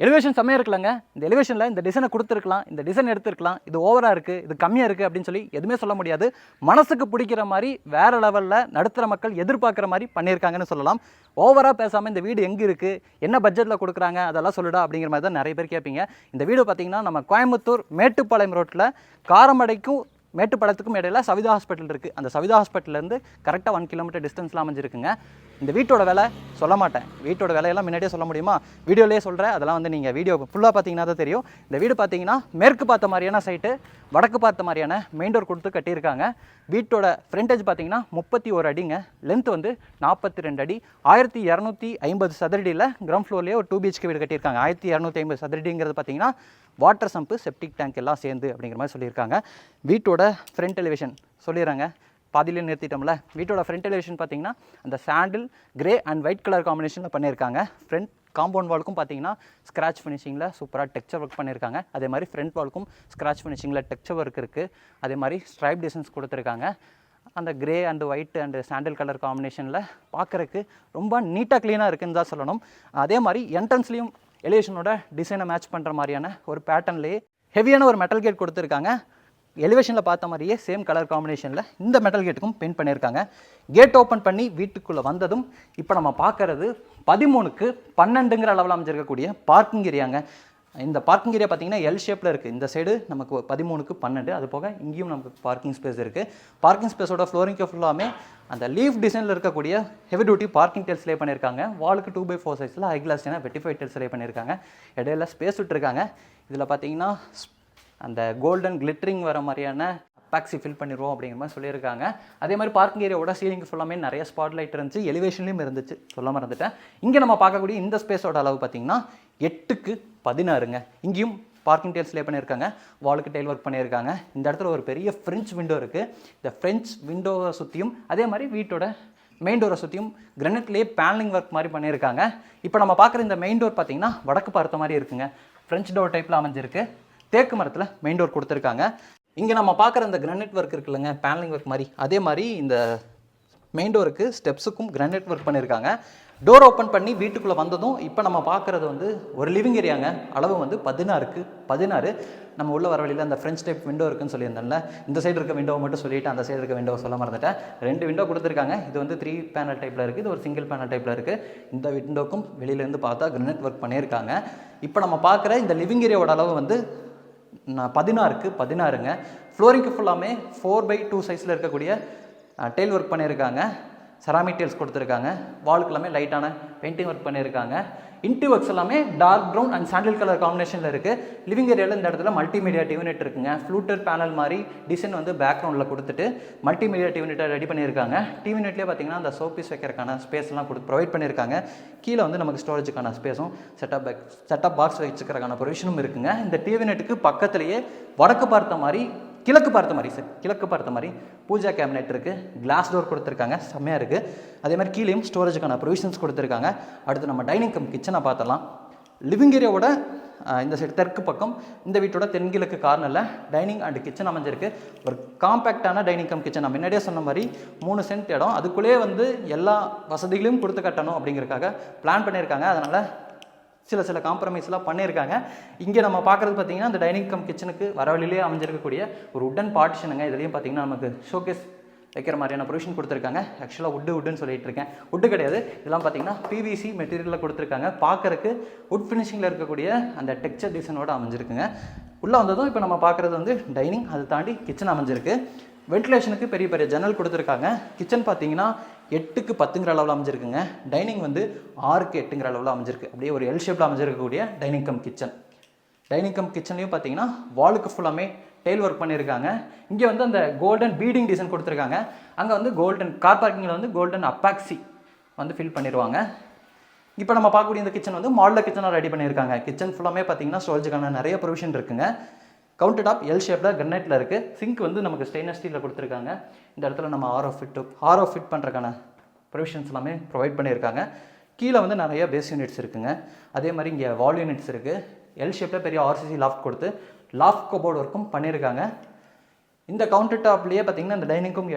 Elevation செம்மையாக இருக்கலங்க. இந்த எலிவேஷனில் இந்த டிசைனை கொடுத்துருக்கலாம், இந்த டிசைன் எடுத்துருக்கலாம், இது ஓவராக இருக்குது, இது கம்மியாக இருக்குது அப்படின்னு சொல்லி எதுவுமே சொல்ல முடியாது. மனசுக்கு பிடிக்கிற மாதிரி வேறு லெவலில் நடுத்தர மக்கள் எதிர்பார்க்குற மாதிரி பண்ணியிருக்காங்கன்னு சொல்லலாம். ஓவராக பேசாமல் இந்த வீடு எங்கே இருக்குது, என்ன பட்ஜெட்டில் கொடுக்குறாங்க, அதெல்லாம் சொல்லுடா அப்படிங்கிற மாதிரி தான் நிறைய பேர் கேட்பீங்க. இந்த வீடு பார்த்திங்கன்னா நம்ம கோயம்புத்தூர் மேட்டுப்பாளையம் ரோட்டில் காரமடைக்கும் மேட்டுப்பாளையத்துக்கும் இடையில சவிதா ஹாஸ்பிட்டல் இருக்குது. அந்த சவிதா ஹாஸ்பிட்டல்லேருந்து கரெக்டாக 1 கிலோமீட்டர் டிஸ்டன்ஸில் அமைஞ்சிருக்குங்க. இந்த வீட்டோட விலை சொல்ல மாட்டேன், வீட்டோட விலையெல்லாம் முன்னாடியே சொல்ல முடியுமா, வீடியோலேயே சொல்கிறேன். அதெல்லாம் வந்து நீங்கள் வீடியோ ஃபுல்லாக பார்த்தீங்கன்னா தான் தெரியும். இந்த வீடு பார்த்தீங்கன்னா மேற்கு பார்த்த மாதிரியான சைட்டு, வடக்கு பார்த்த மாதிரியான மெயின் டோர் கொடுத்து கட்டியிருக்காங்க. வீட்டோட ஃப்ரண்டேஜ் பார்த்தீங்கன்னா 31 அடிங்க, லென்த் வந்து 42 அடி, 1250 சதுரடியில் கிரவுண்ட் ஃப்ளோர்லேயே ஒரு 2 BHK வீடு கட்டியிருக்காங்க. 1250 சதுரடிங்கிறது பார்த்தீங்கன்னா வாட்டர் சம்பு, செப்டிக் டேங்க் எல்லாம் சேர்ந்து அப்படிங்கிற மாதிரி சொல்லியிருக்காங்க. வீட்டோட ஃப்ரண்ட் எலிவேஷன் சொல்லிடுறாங்க, பாதியிலே நிறுத்திட்டோம்ல. வீட்டோட ஃப்ரண்ட் எலிவேஷன் பார்த்தீங்கன்னா அந்த சாண்டில் கிரே அண்ட் ஒயிட் கலர் காம்பினேஷனில் பண்ணியிருக்காங்க. ஃப்ரண்ட் காம்பவுண்ட் வாலுக்கும் பார்த்தீங்கன்னா ஸ்க்ராட்ச் ஃபினிஷிங்கில் சூப்பராக டெக்ஸ்சர் ஒர்க் பண்ணியிருக்காங்க. அதே மாதிரி ஃப்ரண்ட் வாலுக்கும் ஸ்க்ராட்ச் ஃபினிஷிங்கில் டெக்ஸ்சர் ஒர்க் இருக்குது. அதே மாதிரி ஸ்ட்ரைப் டிசைன்ஸ் கொடுத்துருக்காங்க. அந்த grey and white and sandal colour காம்பினேஷனில் பார்க்குறக்கு ரொம்ப நீட்டாக க்ளீனாக இருக்குதுன்னு தான் சொல்லணும். அதே மாதிரி என்ட்ரன்ஸ்லேயும் எலிவேஷனோட டிசைனை மேட்ச் பண்ணுற மாதிரியான ஒரு பேட்டர்ன்லேயே ஹெவியான ஒரு மெட்டல் கேட் கொடுத்துருக்காங்க. எலிவேஷனில் பார்த்த மாதிரியே சேம் கலர் காம்பினேஷனில் இந்த மெட்டல் கேட்டுக்கும் பெயிண்ட் பண்ணியிருக்காங்க. கேட் ஓப்பன் பண்ணி வீட்டுக்குள்ளே வந்ததும் இப்போ நம்ம பார்க்குறது 13க்கு 12ங்கிற அளவில் அமைஞ்சிருக்கக்கூடிய பார்க்கிங் ஏரியாங்க. இந்த பார்க்கிங் ஏரியா பார்த்தீங்கன்னா எல் ஷேப்பில் இருக்குது. இந்த சைடு நமக்கு 13க்கு 12, அது போக இங்கேயும் நமக்கு பார்க்கிங் ஸ்பேஸ் இருக்குது. பார்க்கிங் ஸ்பேஸோட ஃப்ளோரிங்க்கு ஃபுல்லாமே அந்த லீஃப் டிசைனில் இருக்கக்கூடிய ஹெவி டியூட்டி பார்க்கிங் டெல்ஸ் லே பண்ணியிருக்காங்க. வாலுக்கு 2x4 சைஸில் ஹை கிளாஸ் வெட்டிஃபைட் டெல்ஸ் லே பண்ணியிருக்காங்க. இடையில ஸ்பேஸ் விட்டுருக்காங்க. இதில் பார்த்தீங்கன்னா அந்த கோல்டன் கிளிட்டரிங் வர மாதிரியான அப்பாக்சி ஃபில் பண்ணிடுவோம் அப்படிங்கிற மாதிரி சொல்லியிருக்காங்க. அதே மாதிரி பார்க்கிங் ஏரியாவோட சீலிங் ஃபுல்லாமே நிறைய ஸ்பாட் லைட் இருந்துச்சு, எலிவேஷன்லேயும் இருந்துச்சு, சொல்ல மறந்துட்டேன். இங்கே நம்ம பார்க்கக்கூடிய இந்த ஸ்பேஸோட அளவு பார்த்தீங்கன்னா 8க்கு 16ங்க. இங்கேயும் பார்க்கிங் டெயில்ஸ் லே பண்ணியிருக்காங்க, வாலுக்கு டெயில் ஒர்க் பண்ணியிருக்காங்க. இந்த இடத்துல ஒரு பெரிய ஃப்ரெஞ்ச் விண்டோ இருக்குது. இந்த ஃப்ரெஞ்ச் விண்டோவை சுற்றியும் அதே மாதிரி வீட்டோட மெயின் டோரை சுற்றியும் கிரானைட்லேயே பேனலிங் ஒர்க் மாதிரி பண்ணியிருக்காங்க. இப்போ நம்ம பார்க்குற இந்த மெயின் டோர் பார்த்தீங்கன்னா வடக்கு பார்த்த மாதிரி இருக்குங்க. ஃப்ரெஞ்ச் டோர் டைப்பில் அமைஞ்சிருக்கு. தேக்கு மரத்தில் மெயின் டோர் கொடுத்துருக்காங்க. இங்கே நம்ம பார்க்குற இந்த கிரானைட் ஒர்க் இருக்குல்லங்க, பேனலிங் ஒர்க் மாதிரி, அதே மாதிரி இந்த மெயின் டோருக்கு ஸ்டெப்ஸுக்கும் கிரானைட் ஒர்க் பண்ணியிருக்காங்க. டோர் ஓப்பன் பண்ணி வீட்டுக்குள்ளே வந்ததும் இப்போ நம்ம பார்க்குறது வந்து ஒரு லிவிங் ஏரியாங்க. அளவு வந்து 16க்கு 16. நம்ம உள்ள வர வழியில் அந்த ஃப்ரெஞ்ச் டைப் விண்டோ இருக்குன்னு சொல்லியிருந்தேன்ல, இந்த சைடு இருக்க விண்டோவை மட்டும் சொல்லிவிட்டு அந்த சைடு இருக்க விண்டோவை சொல்ல மறந்துட்டேன். 2 விண்டோ கொடுத்துருக்காங்க. இது வந்து 3 பேனல் டைப்பில் இருக்குது, இது ஒரு சிங்கிள் பேனல் டைப்பில் இருக்குது. இந்த விண்டோக்கும் வெளியிலேருந்து பார்த்தா கிரானைட் ஒர்க் பண்ணியிருக்காங்க. இப்போ நம்ம பார்க்குற இந்த லிவிங் ஏரியாவோட அளவு வந்து 16க்கு 16ங்க. ஃப்ளோரிங்க்கு ஃபுல்லாமே 4x2 சைஸில் இருக்கக்கூடிய டெயில் ஒர்க் பண்ணியிருக்காங்க. செராமிக் டெயில்ஸ் கொடுத்துருக்காங்க. வாலுக்கு எல்லாமே லைட்டான பெயிண்டிங் ஒர்க் பண்ணியிருக்காங்க. இன்டி ஒர்க்ஸ் எல்லாமே dark brown and sandal colour காம்பினேஷனில் இருக்குது. லிவிங் ஏரியாவில் இந்த இடத்துல மல்டிமீடியா டிவினெட் இருக்குங்க. ஃப்ளூட்டர் பேனல் மாதிரி டிசைன் வந்து பேக்ரவுண்டில் கொடுத்துட்டு மல்டிமீடியா டிவினெட்டை ரெடி பண்ணியிருக்காங்க. டிவினெட்லேயே பார்த்தீங்கன்னா அந்த சோப்பீஸ் வைக்கிறதுக்கான ஸ்பேஸ்லாம் ப்ரொவைட் பண்ணியிருக்காங்க. கீழே வந்து நமக்கு ஸ்டோரேஜுக்கான ஸ்பேஸும் செட்டப் பாக்ஸ் வச்சுக்கிறதுக்கான ப்ரொவிஷனும் இருக்குங்க. இந்த டிவினெட்டுக்கு பக்கத்துலேயே வடக்கு பார்த்த மாதிரி கிழக்கு பார்த்த மாதிரி பூஜா கேபினெட் இருக்குது. கிளாஸ் டோர் கொடுத்துருக்காங்க, செம்மையாக இருக்குது. அதே மாதிரி கீழேயும் ஸ்டோரேஜுக்கான ப்ரொவிஷன்ஸ் கொடுத்துருக்காங்க. அடுத்து நம்ம டைனிங் கம் கிச்சனை பார்த்தலாம். லிவிங் ஏரியாவோட இந்த சைடு தெற்கு பக்கம் இந்த வீட்டோட தென்கிழக்கு கார்னரில் டைனிங் அண்ட் கிச்சன் அமைஞ்சிருக்கு. ஒரு காம்பேக்டான டைனிங் கம் கிச்சன். நான் முன்னாடியே சொன்ன மாதிரி 3 சென்ட் இடம், அதுக்குள்ளேயே வந்து எல்லா வசதிகளையும் கொடுத்து கட்டணும் அப்படிங்கிறதுக்காக பிளான் பண்ணியிருக்காங்க. அதனால் சில காம்ப்ரமைஸ்லாம் பண்ணியிருக்காங்க. இங்கே நம்ம பார்க்குறது பார்த்தீங்கன்னா இந்த டைனிங் கம் கிச்சனுக்கு வர வழியிலே அமைஞ்சிருக்கக்கூடிய ஒரு உட்டன் பார்ட்டிஷனுங்க. இதுலேயும் பார்த்தீங்கன்னா நமக்கு ஷோகேஸ் வைக்கிற மாதிரியான ப்ரொவிஷன் கொடுத்துருக்காங்க. ஆக்சுவலாக உட்டுன்னு சொல்லிட்டு இருக்கேன், உட்டு கிடையாது. இதெல்லாம் பார்த்தீங்கன்னா பிவிசி மெட்டீரியலில் கொடுத்துருக்காங்க. பார்க்குறக்கு உட் ஃபினிஷிங்கில் இருக்கக்கூடிய அந்த டெக்ஸ்சர் டிசைனோட அமைஞ்சிருக்குங்க. உள்ளே வந்ததும் இப்போ நம்ம பார்க்குறது வந்து டைனிங், அதை தாண்டி கிச்சன் அமைஞ்சிருக்கு. வென்டிலேஷனுக்கு பெரிய பெரிய ஜன்னல் கொடுத்துருக்காங்க. கிச்சன் பார்த்தீங்கன்னா 8க்கு 10ங்கிற அளவில் அமைஞ்சிருக்குங்க. டைனிங் வந்து 6க்கு 8ங்கிற அளவில் அமைஞ்சிருக்கு. அப்படியே ஒரு எல் ஷேப்பில் அமைஞ்சிருக்கக்கூடிய dining cum kitchen. Dining cum கிச்சன்லையும் பார்த்தீங்கன்னா வாலுக்கு ஃபுல்லாமே டெயில் ஒர்க் பண்ணியிருக்காங்க. இங்கே வந்து அந்த கோல்டன் பீடிங் டிசைன் கொடுத்துருக்காங்க. அங்கே வந்து கோல்டன் கார் பார்க்கிங்கில் வந்து கோல்டன் அப்பாக்சி வந்து ஃபில் பண்ணிடுவாங்க. இப்போ நம்ம பார்க்கக்கூடிய இந்த கிச்சன் வந்து மாடலர் கிச்சனாக ரெடி பண்ணியிருக்காங்க. கிச்சன் ஃபுல்லாமே பார்த்தீங்கன்னா ஸ்டோரேஜுக்கான நிறைய ப்ரொவிஷன் இருக்குங்க. கவுண்டர் டாப் எல் ஷேப்பில் கிரானைட்டில் இருக்குது. சிங்க் வந்து நமக்கு ஸ்டெயின்லெஸ் ஸ்டீலில் கொடுத்துருக்காங்க. இந்த இடத்துல நம்ம ஆர்ஓ ஃபிட் பண்ணுறதுக்கான ப்ரொவிஷன்ஸ் எல்லாமே ப்ரொவைட் பண்ணியிருக்காங்க. கீழே வந்து நிறைய பேஸ் யூனிட்ஸ் இருக்குங்க. அதே மாதிரி இங்கே வால் யூனிட்ஸ் இருக்குது. எல் ஷேப்பில் பெரிய ஆர்சிசி லாஃப்ட் கொடுத்து லாஃப்ட் கபோர்டு ஒர்க்கும் பண்ணியிருக்காங்க. இந்த கவுண்டர் டாப்லேயே பார்த்தீங்கன்னா இந்த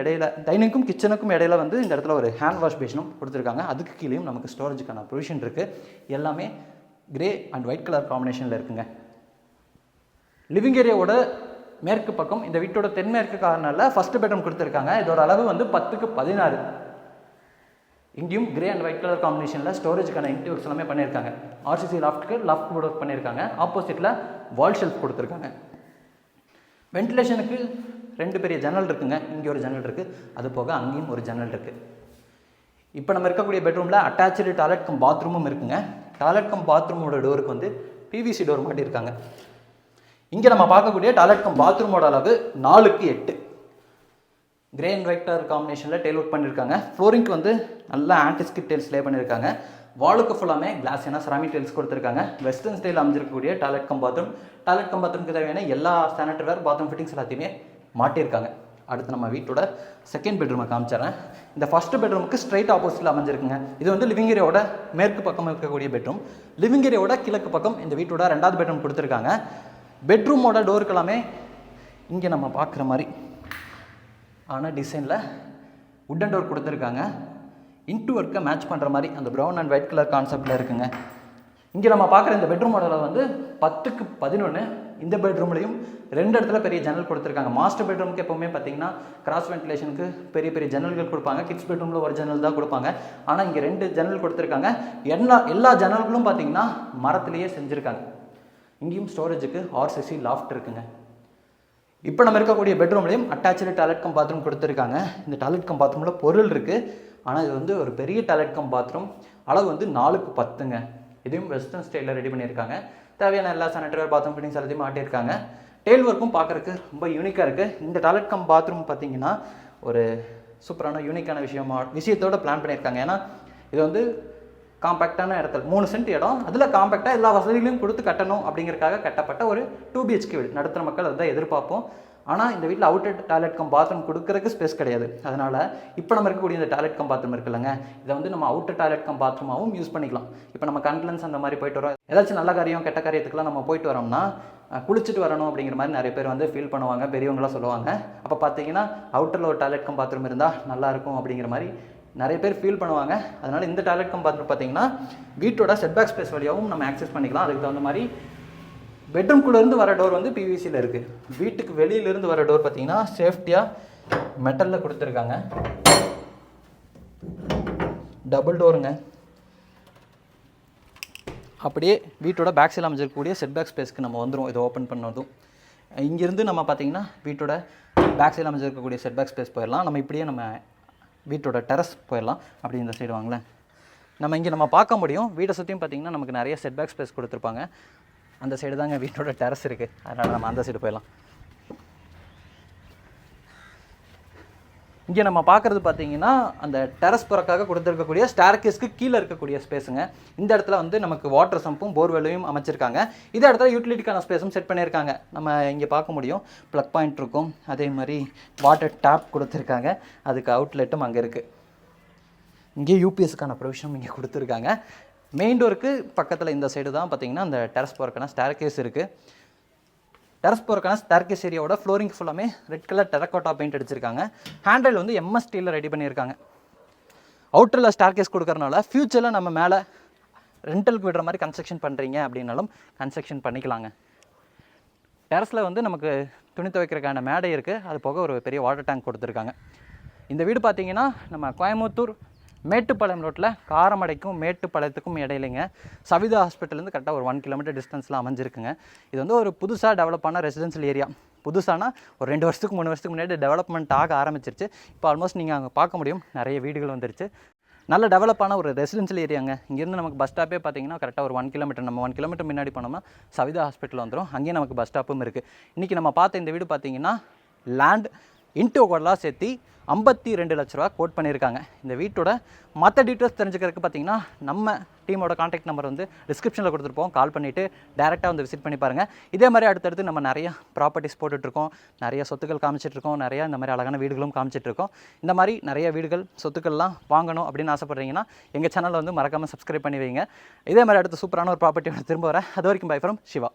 டைனிங்க்கும் கிச்சனுக்கும் இடையில வந்து இந்த இடத்துல ஒரு ஹேண்ட் வாஷ் பேஷனும் கொடுத்துருக்காங்க. அதுக்கு கீழேயும் நமக்கு ஸ்டோரேஜுக்கான ப்ரொவிஷன் இருக்குது. எல்லாமே கிரே அண்ட் ஒயிட் கலர் காம்பினேஷனில் இருக்குங்க. லிவிங் ஏரியாவோட மேற்கு பக்கம் இந்த வீட்டோட தென்மேற்கு கார்னரில் ஃபஸ்ட்டு பெட்ரூம் கொடுத்துருக்காங்க. இதோட அளவு வந்து 10x16. இங்கேயும் கிரே அண்ட் ஒயிட் கலர் காம்பினேஷனில் ஸ்டோரேஜுக்கான இன்டீரியர்ஸ் எல்லாமே பண்ணியிருக்காங்க. ஆர்சிசி லாஃப்ட்டுக்கு லாஃப்ட் போர்ட் ஒர்க் பண்ணியிருக்காங்க. ஆப்போசிட்டில் வால் ஷெல்ஃப் கொடுத்துருக்காங்க. வென்டிலேஷனுக்கு 2 பெரிய ஜன்னல் இருக்குங்க. இங்கே ஒரு ஜன்னல் இருக்குது, அது போக அங்கேயும் ஒரு ஜன்னல் இருக்குது. இப்போ நம்ம இருக்கக்கூடிய பெட்ரூமில் அட்டாச்சு டாய்லெட் கம் பாத்ரூமும் இருக்குங்க. டாய்லெட் கம் பாத்ரூமோட டோருக்கு வந்து பிவிசி டோர் மாட்டியிருக்காங்க. இங்கே நம்ம பார்க்கக்கூடிய டாய்லெட் கம் பாத்ரூமோட அளவு 4x8. Grey and white colour காம்பினேஷனில் டெயில் ஒர்க் பண்ணியிருக்காங்க. ஃப்ளோரிங்க்கு வந்து நல்லா ஆன்டிஸ்கிப் டைல்ஸ் லே பண்ணியிருக்காங்க. வாலுக்கு ஃபுல்லாமே கிளாஸ் ஏன்னா செராமிக் டைல்ஸ் கொடுத்துருக்காங்க. வெஸ்டர்ன் ஸ்டைல் அமைஞ்சிருக்கக்கூடிய toilet cum bathroom. Toilet cum பாத்ரூமுக்கு தேவையான எல்லா சானிட்டரி வேர் பாத்ரூம் ஃபிட்டிங்ஸ் எல்லாத்தையுமே மாட்டியிருக்காங்க. அடுத்து நம்ம வீட்டோட செகண்ட் பெட்ரூமை காமிச்சிடறேன். இந்த ஃபஸ்ட்டு பெட்ரூமுக்கு ஸ்ட்ரைட் ஆப்போசிட்டில் அமைஞ்சிருக்குங்க. இது வந்து லிவிங் ஏரியாவோட மேற்கு பக்கம் இருக்கக்கூடிய பெட்ரூம். லிவிங் ஏரியாவோட கிழக்கு பக்கம் இந்த வீட்டோட 2வது பெட்ரூம் கொடுத்துருக்காங்க. பெட்ரூமோட டோருக்கு எல்லாமே இங்கே நம்ம பார்க்குற மாதிரி ஆனால் டிசைனில் உட்டன் டோர் கொடுத்துருக்காங்க. இன்ட்டு ஒர்க்கை மேட்ச் பண்ணுற மாதிரி அந்த ப்ரௌன் அண்ட் ஒயிட் கலர் கான்செப்டில் இருக்குங்க. இங்கே நம்ம பார்க்குற இந்த பெட்ரூமோட வந்து 10x11. இந்த பெட்ரூம்லையும் 2 இடத்துல பெரிய ஜன்னல் கொடுத்துருக்காங்க. மாஸ்டர் பெட்ரூமுக்கு எப்போவுமே பார்த்தீங்கன்னா கிராஸ் வென்டிலேஷனுக்கு பெரிய பெரிய ஜன்னல்கள் கொடுப்பாங்க. கிட்ஸ் பெட்ரூமில் ஒரு ஜன்னல் தான் கொடுப்பாங்க. ஆனால் இங்கே 2 ஜன்னல் கொடுத்துருக்காங்க. எல்லா ஜன்னல்களும் பார்த்தீங்கன்னா மரத்துலேயே செஞ்சுருக்காங்க. இங்கேயும் ஸ்டோரேஜுக்கு ஆர்சிசி லாஃப்ட் இருக்குங்க. இப்போ நம்ம இருக்கக்கூடிய பெட்ரூம்லேயும் அட்டாச்சு டாய்லெட் கம் பாத்ரூம் கொடுத்துருக்காங்க. இந்த டாய்லெட் கம் பாத்ரூமில் பொருள் இருக்குது. ஆனால் இது வந்து ஒரு பெரிய டாய்லெட் கம் பாத்ரூம். அளவு வந்து 4x10ங்க. இதையும் வெஸ்டர்ன் ஸ்டைலில் ரெடி பண்ணியிருக்காங்க. தேவையான எல்லா சானிட்டரி பாத்ரூம் ஃபிட்டிங்ஸ் எல்லாத்தையும் மாட்டியிருக்காங்க. டெயில் ஒர்க்கும் பார்க்குறதுக்கு ரொம்ப யூனிக்காக இருக்குது. இந்த டாய்லெட் கம் பாத்ரூம் பார்த்தீங்கன்னா ஒரு சூப்பரான யூனிக்கான விஷயத்தோடு பிளான் பண்ணியிருக்காங்க. ஏன்னா இது வந்து காம்பேக்டான இடத்துல 3 சென்ட் இடம், அதில் காம்பேக்டாக எல்லா வசதிகளையும் கொடுத்து கட்டணும் அப்படிங்கிறதுக்காக கட்டப்பட்ட ஒரு 2 BHK வீடு. நடுத்தர மக்கள் அதுதான் எதிர்பார்ப்போம். ஆனால் இந்த வீட்டில் அவுட்டர் டாய்லெட் கம் பாத்ரூம் கொடுக்கறதுக்கு ஸ்பேஸ் கிடையாது. அதனால் இப்போ நம்ம இருக்கக்கூடிய இந்த டாய்லெட் கம் பாத்ரூம் இருக்குல்லங்க, இதை வந்து நம்ம அவுட்டர் டாய்லெட் கம் பாத்ரூமாகவும் யூஸ் பண்ணிக்கலாம். இப்போ நம்ம கண்ட்லன்ஸ் அந்த மாதிரி போயிட்டு வரோம், ஏதாச்சும் நல்ல காரியம் கெட்ட காரியத்துக்குலாம் நம்ம போயிட்டு வரோம்னா குளிச்சுட்டு வரணும் அப்படிங்கிற மாதிரி நிறைய பேர் வந்து ஃபீல் பண்ணுவாங்க, பெரியவங்களாம் சொல்லுவாங்க. அப்போ பார்த்தீங்கன்னா அவுட்டரில் ஒரு டாய்லெட் கம் பாத்ரூம் இருந்தால் நல்லாயிருக்கும் அப்படிங்கிற மாதிரி நிறைய பேர் ஃபீல் பண்ணுவாங்க. அதனால் இந்த டாய்லெட் கம் பாத்ரூம் பார்த்தீங்கன்னா வீட்டோட செட்பேக் ஸ்பேஸ் வழியாகவும் நம்ம ஆக்சஸ் பண்ணிக்கலாம். அதுக்கு தகுந்த மாதிரி பெட்ரூம்குள்ளேருந்து வர டோர் வந்து பிவிசியில் இருக்குது. வீட்டுக்கு வெளியிலேருந்து வர டோர் பார்த்தீங்கன்னா சேஃப்டியாக மெட்டலில் கொடுத்துருக்காங்க. டபுள் டோருங்க. அப்படியே வீட்டோட பேக் சைடில் அமைஞ்சிருக்கக்கூடிய செட்பேக் ஸ்பேஸ்க்கு நம்ம வந்துடும். இதை ஓப்பன் பண்ணதும் இங்கேருந்து நம்ம பார்த்தீங்கன்னா வீட்டோட பேக் சைடில் அமைஞ்சிருக்கக்கூடிய செட்பேக் ஸ்பேஸ் போயிடலாம். நம்ம இப்படியே நம்ம வீட்டோட டெரஸ் போயிடலாம். அப்படி இந்த சைடு வாங்களேன். நம்ம இங்கே நம்ம பார்க்க முடியும், வீட்டை சுற்றியும் பார்த்திங்கன்னா நமக்கு நிறைய செட்பேக் ஸ்பேஸ் கொடுத்துருப்பாங்க. அந்த சைடு தாங்க வீட்டோட டெரஸ் இருக்குது. அதனால் நம்ம அந்த சைடு போயிடலாம். இங்கே நம்ம பார்க்குறது பார்த்தீங்கன்னா அந்த டெரஸ் போகிறக்காக கொடுத்துருக்கக்கூடிய ஸ்டேர்கேஸ்க்கு கீழே இருக்கக்கூடிய ஸ்பேஸுங்க. இந்த இடத்துல வந்து நமக்கு வாட்டர் சம்பும் போர்வெல்லையும் அமைச்சிருக்காங்க. இதே இடத்துல யூட்டிலிட்டிக்கான ஸ்பேஸும் செட் பண்ணியிருக்காங்க. நம்ம இங்கே பார்க்க முடியும், ப்ளக் பாயிண்ட் இருக்கும். அதே மாதிரி வாட்டர் டேப் கொடுத்துருக்காங்க. அதுக்கு அவுட்லெட்டும் அங்கே இருக்குது. இங்கே யூபிஎஸ்க்கான ப்ரொவிஷனும் இங்கே கொடுத்துருக்காங்க. மெயின் டோருக்கு பக்கத்தில் இந்த சைடு தான் பார்த்தீங்கன்னா அந்த டெரஸ் போகிறக்கான ஸ்டேர்கேஸ் இருக்குது. டெரஸ் போகிறக்கான ஸ்டேர்கேஸ் ஏரியாவோட ஃப்ளோரிங் ஃபுல்லாமே ரெட் கலர் டெரக்கோட்டா பெயிண்ட் அடிச்சிருக்காங்க. ஹேண்டில் வந்து எம்எஸ் ஸ்டீலில் ரெடி பண்ணியிருக்காங்க. அவுட்டரில் ஸ்டேர்கேஸ் கொடுக்கறனால ஃப்யூச்சரில் நம்ம மேலே ரெண்டலுக்கு விடுற மாதிரி கன்ஸ்ட்ரக்ஷன் பண்ணுறீங்க அப்படின்னாலும் கன்ஸ்ட்ரக்ஷன் பண்ணிக்கலாங்க. டெரஸில் வந்து நமக்கு துணி துவைக்கிறதுக்கான மேடை இருக்குது. அது போக ஒரு பெரிய வாட்டர் டேங்க் கொடுத்துருக்காங்க. இந்த வீடு பார்த்தீங்கன்னா நம்ம கோயம்புத்தூர் மேட்டுப்பாளையம் ரோட்டில் காரமடைக்கும் மேட்டுப்பாளையத்துக்கும் இடையிலைங்க சவிதா ஹாஸ்பிட்டல்லேருந்து கரெக்டாக ஒரு 1 கிலோமீட்டர் டிஸ்டன்ஸில் அமைஞ்சிருக்குங்க. இது வந்து ஒரு புதுசாக டெவலப் ஆன ரெசிடென்ஷியல் ஏரியா. புதுசானா ஒரு 2 வருஷத்துக்கு 3 வருஷத்துக்கு முன்னாடி டெவலப்மெண்ட் ஆக ஆரம்பிச்சிருச்சு. இப்போ ஆல்மோஸ்ட் நீங்கள் அங்கே பார்க்க முடியும், நிறைய வீடுகள் வந்துருச்சு. நல்ல டெவலப் ஆன ஒரு ரெசிடென்ஷியல் ஏரியாங்க. இங்கேருந்து நமக்கு பஸ் ஸ்டாப்பே பார்த்தீங்கன்னா கரெக்டாக ஒரு 1 கிலோமீட்டர். நம்ம 1 கிலோமீட்டர் முன்னாடி போனோம்னா சவிதா ஹாஸ்பிட்டல் வந்துடும். அங்கேயும் நமக்கு பஸ் ஸ்டாப்பும் இருக்குது. இன்றைக்கி நம்ம பார்த்த இந்த வீடு பார்த்தீங்கன்னா லேண்ட் இன்டோகோடெலாம் சேர்த்து 52 லட்ச ரூபா கோட் பண்ணியிருக்காங்க. இந்த வீட்டோட மற்ற டீட்டெயில்ஸ் தெரிஞ்சுக்கிறதுக்கு பார்த்தீங்கன்னா நம்ம டீமோட காண்டாக்ட் நம்பர் வந்து டிஸ்கிரிப்ஷனில் கொடுத்துருப்போம். கால் பண்ணிவிட்டு டேரெக்டாக வந்து விசிட் பண்ணி பாருங்கள். இதே மாதிரி அடுத்தடுத்து நம்ம நிறைய ப்ராப்பர்ட்டிஸ் போட்டுட்ருக்கோம், நிறைய சொத்துக்கள் காமிச்சிட்ருக்கோம், நிறையா இந்த மாதிரி அழகான வீடுகளும் காமிச்சிட்ருக்கோம். இந்த மாதிரி நிறைய வீடுகள் சொத்துக்கள்லாம் வாங்கணும் அப்படின்னு ஆசைப்பட்றீங்கன்னா எங்கள் சேனலில் வந்து மறக்காமல் சப்ஸ்கிரைப் பண்ணி வைங்க. இதே மாதிரி அடுத்த சூப்பரான ஒரு ப்ராப்பர்ட்டியோட திரும்ப வரேன். அது வரைக்கும் பை ஃப்ரம் சிவா.